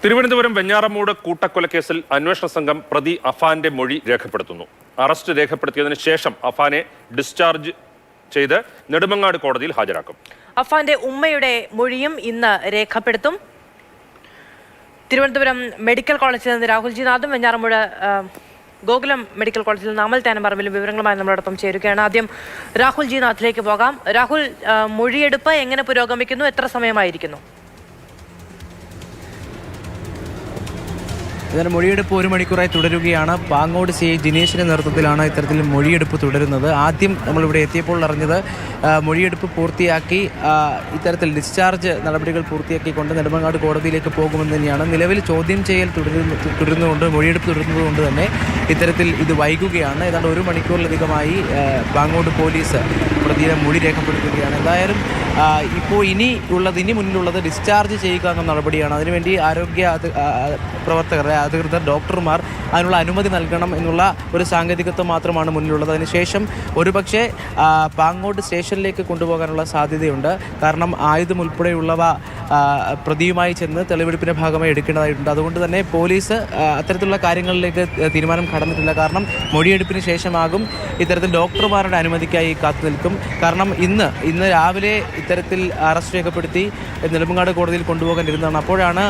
തിരുവനന്തപുരം വെഞ്ഞാറമൂട് കൂട്ടക്കൊലക്കേസിൽ അന്വേഷണ സംഘം പ്രതി അഫാന്റെ മൊഴി രേഖപ്പെടുത്തുന്നു. അറസ്റ്റ് രേഖപ്പെടുത്തിയതിനു ശേഷം അഫാനെ ഡിസ്ചാർജ് ചെയ്ത് നെടുമങ്ങാട് കോടതിയിൽ ഹാജരാക്കും. അഫാന്റെ ഉമ്മയുടെ മൊഴിയും ഇന്ന് രേഖപ്പെടുത്തും. തിരുവനന്തപുരം മെഡിക്കൽ കോളേജിൽ നിന്ന് രാഹുൽ ജി നാഥും വെഞ്ഞാറമൂട് ഗോകുലം മെഡിക്കൽ കോളേജിൽ നിന്ന് അമൽ തേനമ്പറമ്പിലും വിവരങ്ങളുമായി നമ്മളോടൊപ്പം ചേരുകയാണ്. ആദ്യം രാഹുൽ ജി നാഥിലേക്ക് പോകാം. രാഹുൽ, മൊഴിയെടുപ്പ് എങ്ങനെ പുരോഗമിക്കുന്നു? എത്ര സമയമായിരിക്കുന്നു? ഇതിന് മൊഴിയെടുപ്പ് 1 മണിക്കൂറായി തുടരുകയാണ്. പാങ്ങോട് CI ജിനേഷിന്റെ നേതൃത്വത്തിലാണ് ഇത്തരത്തിൽ മൊഴിയെടുപ്പ് തുടരുന്നത്. ആദ്യം നമ്മളിവിടെ എത്തിയപ്പോൾ അറിഞ്ഞത് മൊഴിയെടുപ്പ് പൂർത്തിയാക്കി ഇത്തരത്തിൽ ഡിസ്ചാർജ് നടപടികൾ പൂർത്തിയാക്കിക്കൊണ്ട് നെടുമങ്ങാട് കോടതിയിലേക്ക് പോകുമെന്ന് തന്നെയാണ്. നിലവിൽ ചോദ്യം ചെയ്യൽ തുടരുന്നതുകൊണ്ട്, മൊഴിയെടുപ്പ് തുടരുന്നതുകൊണ്ട് തന്നെ ഇത്തരത്തിൽ ഇത് വൈകുകയാണ്. ഏതാണ്ട് 1 മണിക്കൂറിലധികമായി പാങ്ങോട് പോലീസ് പ്രതിയെ മൊഴി രേഖപ്പെടുത്തുകയാണ്. എന്തായാലും ഇപ്പോൾ ഇനി മുന്നിലുള്ളത് ഡിസ്ചാർജ് ചെയ്യുക എന്ന നടപടിയാണ്. അതിനുവേണ്ടി ആരോഗ്യ പ്രവർത്തകർ, അധികൃതർ, ഡോക്ടർമാർ അതിനുള്ള അനുമതി നൽകണം എന്നുള്ള ഒരു സാങ്കേതികത്വം മാത്രമാണ് മുന്നിലുള്ളത്. അതിനുശേഷം ഒരുപക്ഷെ പാങ്ങോട് സ്റ്റേഷനിലേക്ക് കൊണ്ടുപോകാനുള്ള സാധ്യതയുണ്ട്. കാരണം ആയുധം ഉൾപ്പെടെയുള്ളവ പ്രതിയുമായി ചെന്ന് തെളിവെടുപ്പിൻ്റെ ഭാഗമായി എടുക്കേണ്ടതായിട്ടുണ്ട്. അതുകൊണ്ട് തന്നെ പോലീസ് അത്തരത്തിലുള്ള കാര്യങ്ങളിലേക്ക് തീരുമാനം കടന്നിട്ടില്ല. കാരണം മൊഴിയെടുപ്പിന് ശേഷമാകും ഇത്തരത്തിൽ ഡോക്ടർമാരുടെ അനുമതിക്കായി കാത്തു നിൽക്കും. കാരണം ഇന്ന് രാവിലെ ഇത്തരത്തിൽ അറസ്റ്റ് രേഖപ്പെടുത്തി നെടുമങ്ങാട് കോടതിയിൽ കൊണ്ടുപോകാനിരുന്നതാണ്. അപ്പോഴാണ്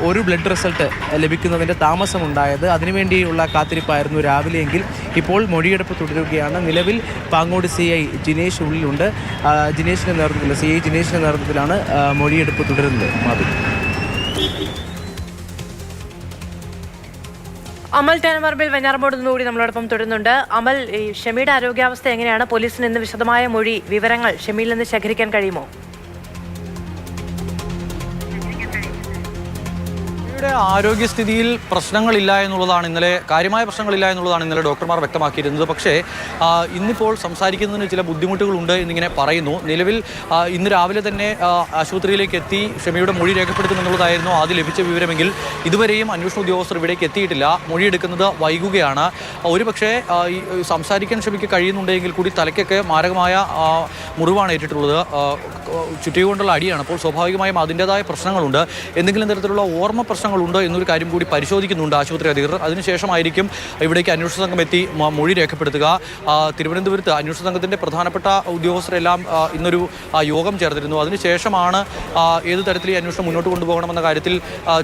ഒരു ബ്ലഡ് റിസൾട്ട് ലഭിക്കുന്നതിൻ്റെ താമസമുണ്ടായത്. അതിനുവേണ്ടിയുള്ള കാത്തിരിപ്പായിരുന്നു രാവിലെയെങ്കിൽ ഇപ്പോൾ മൊഴിയെടുപ്പ് തുടരുകയാണ്. നിലവിൽ പാങ്ങോട് CI ജിനേഷ് ഉള്ളിലുണ്ട്. ജിനേഷിൻ്റെ നേതൃത്വത്തിൽ, CI ജിനേഷിൻ്റെ നേതൃത്വത്തിലാണ് മൊഴിയെടുപ്പ് തുടരുന്നത്. അമൽ തേനമ്പറമ്പിൽ വെഞ്ഞാറമൂട് നിന്നുകൂടി നമ്മളോടൊപ്പം തുടരുന്നുണ്ട്. അമൽ, ഈ ഷമിയുടെ ആരോഗ്യാവസ്ഥ എങ്ങനെയാണ്? പോലീസിന് ഇന്ന് വിശദമായ വിവരങ്ങൾ ഷമിയിൽ നിന്ന് ശേഖരിക്കാൻ കഴിയുമോ? ആരോഗ്യസ്ഥിതിയിൽ പ്രശ്നങ്ങളില്ല എന്നുള്ളതാണ് കാര്യമായ പ്രശ്നങ്ങളില്ല എന്നുള്ളതാണ് ഇന്നലെ ഡോക്ടർമാർ വ്യക്തമാക്കിയിരുന്നത്. പക്ഷേ ഇന്നിപ്പോൾ സംസാരിക്കുന്നതിന് ചില ബുദ്ധിമുട്ടുകളുണ്ട് എന്നിങ്ങനെ പറയുന്നു. നിലവിൽ ഇന്ന് രാവിലെ തന്നെ ആശുപത്രിയിലേക്ക് എത്തി ഷമിയുടെ മൊഴി രേഖപ്പെടുത്തുമെന്നുള്ളതായിരുന്നു ആദ്യം ലഭിച്ച വിവരമെങ്കിൽ ഇതുവരെയും അന്വേഷണ ഉദ്യോഗസ്ഥർ ഇവിടേക്ക് എത്തിയിട്ടില്ല. മൊഴിയെടുക്കുന്നത് വൈകുകയാണ്. ഒരുപക്ഷെ സംസാരിക്കാൻ ഷമിക്ക് കഴിയുന്നുണ്ടെങ്കിൽ കൂടി തലയ്ക്കൊക്കെ മാരകമായ മുറിവാണ് ഏറ്റിട്ടുള്ളത്. ചുറ്റികൊണ്ടുള്ള അടിയാണ്. അപ്പോൾ സ്വാഭാവികമായും അതിൻ്റെതായ പ്രശ്നങ്ങളുണ്ട്. എന്തെങ്കിലും തരത്തിലുള്ള ഓർമ്മ പ്രശ്നങ്ങളുണ്ട് എന്നൊരു കാര്യം കൂടി പരിശോധിക്കുന്നുണ്ട് ആശുപത്രി അധികൃതർ. അതിനുശേഷമായിരിക്കും ഇവിടേക്ക് അന്വേഷണ സംഘം എത്തി മൊഴി രേഖപ്പെടുത്തുക. തിരുവനന്തപുരത്ത് അന്വേഷണ സംഘത്തിൻ്റെ പ്രധാനപ്പെട്ട ഉദ്യോഗസ്ഥരെല്ലാം ഇന്നൊരു യോഗം ചേർന്നിരുന്നു. അതിനുശേഷമാണ് ഏത് തരത്തിൽ ഈ അന്വേഷണം മുന്നോട്ട് കൊണ്ടുപോകണമെന്ന കാര്യത്തിൽ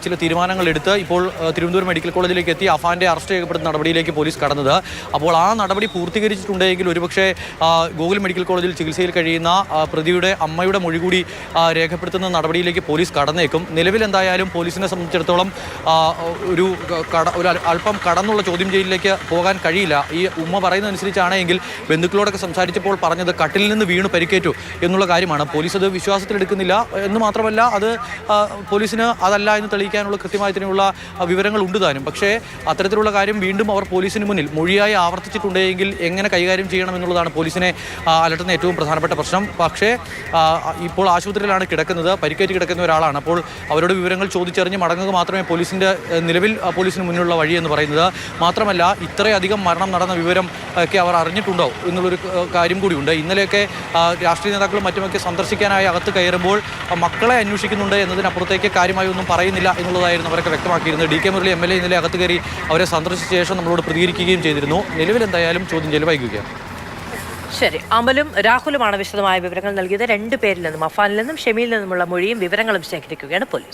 ചില തീരുമാനങ്ങൾ എടുത്ത് ഇപ്പോൾ തിരുവനന്തപുരം മെഡിക്കൽ കോളേജിലേക്ക് എത്തി അഫാന്റെ അറസ്റ്റ് രേഖപ്പെടുത്തുന്ന നടപടിയിലേക്ക് പോലീസ് കടന്നത്. അപ്പോൾ ആ നടപടി പൂർത്തീകരിച്ചിട്ടുണ്ടെങ്കിൽ ഒരുപക്ഷെ ഗോകുലം മെഡിക്കൽ കോളേജിൽ ചികിത്സയിൽ കഴിയുന്ന പ്രതിയുടെ അമ്മയുടെ മൊഴി കൂടി രേഖപ്പെടുത്തുന്ന നടപടിയിലേക്ക് പോലീസ് കടന്നേക്കും. നിലവിൽ എന്തായാലും പോലീസിനെ സംബന്ധിച്ചിടത്തോളം ഒരു അല്പം കടന്നുള്ള ചോദ്യം ചെയ്യലിലേക്ക് പോകാൻ കഴിയില്ല. ഈ ഉമ്മ പറയുന്നതനുസരിച്ചാണെങ്കിൽ ബന്ധുക്കളോടൊക്കെ സംസാരിച്ചപ്പോൾ പറഞ്ഞത് കട്ടിലിൽ നിന്ന് വീണ് പരിക്കേറ്റു എന്നുള്ള കാര്യമാണ്. പോലീസ് അത് വിശ്വാസത്തിലെടുക്കുന്നില്ല എന്ന് മാത്രമല്ല, അത് പോലീസിന് അതല്ല എന്ന് തെളിയിക്കാനുള്ള കൃത്യമായതിനുള്ള വിവരങ്ങൾ ഉണ്ട് താനും. പക്ഷേ അത്തരത്തിലുള്ള കാര്യം വീണ്ടും അവർ പോലീസിന് മുന്നിൽ മൊഴിയായി ആവർത്തിച്ചിട്ടുണ്ടെങ്കിൽ എങ്ങനെ കൈകാര്യം ചെയ്യണം എന്നുള്ളതാണ് പോലീസിനെ അലട്ടുന്ന ഏറ്റവും പ്രധാനപ്പെട്ട പ്രശ്നം. പക്ഷേ ഇപ്പോൾ ആശുപത്രിയിലാണ് കിടക്കുന്നത്, പരിക്കേറ്റ് കിടക്കുന്ന ഒരാളാണ്. അപ്പോൾ അവരുടെ വിവരങ്ങൾ ചോദിച്ചറിഞ്ഞ് മടങ്ങുക മാത്രമേ നിലവിൽ പോലീസിന് മുന്നിലുള്ള വഴി എന്ന് പറയുന്നത്. മാത്രമല്ല, ഇത്രയധികം മരണം നടന്ന വിവരം ഒക്കെ അവർ അറിഞ്ഞിട്ടുണ്ടോ എന്നുള്ളൊരു കാര്യം കൂടിയുണ്ട്. ഇന്നലെയൊക്കെ രാഷ്ട്രീയ നേതാക്കളും മറ്റുമൊക്കെ സന്ദർശിക്കാനായി അകത്ത് കയറുമ്പോൾ മക്കളെ അന്വേഷിക്കുന്നുണ്ട് എന്നതിനപ്പുറത്തേക്ക് കാര്യമായി ഒന്നും പറയുന്നില്ല എന്നുള്ളതായിരുന്നു അവരൊക്കെ വ്യക്തമാക്കിയിരുന്നത്. DK മുരളി MLA ഇന്നലെ അകത്ത് കയറി അവരെ സന്ദർശിച്ച ശേഷം നമ്മളോട് പ്രതികരിക്കുകയും ചെയ്തിരുന്നു. നിലവിൽ എന്തായാലും ചോദ്യം ചെയ്യൽ വൈകുകയാണ്. ശരി, അമലും രാഹുലുമാണ് വിശദമായ വിവരങ്ങൾ നൽകിയത്. 2 പേരിൽ നിന്നും, അഫാനിൽ നിന്നും ഷമിയിൽ നിന്നുമുള്ള മൊഴിയും വിവരങ്ങളും ശേഖരിക്കുകയാണ് പോലീസ്.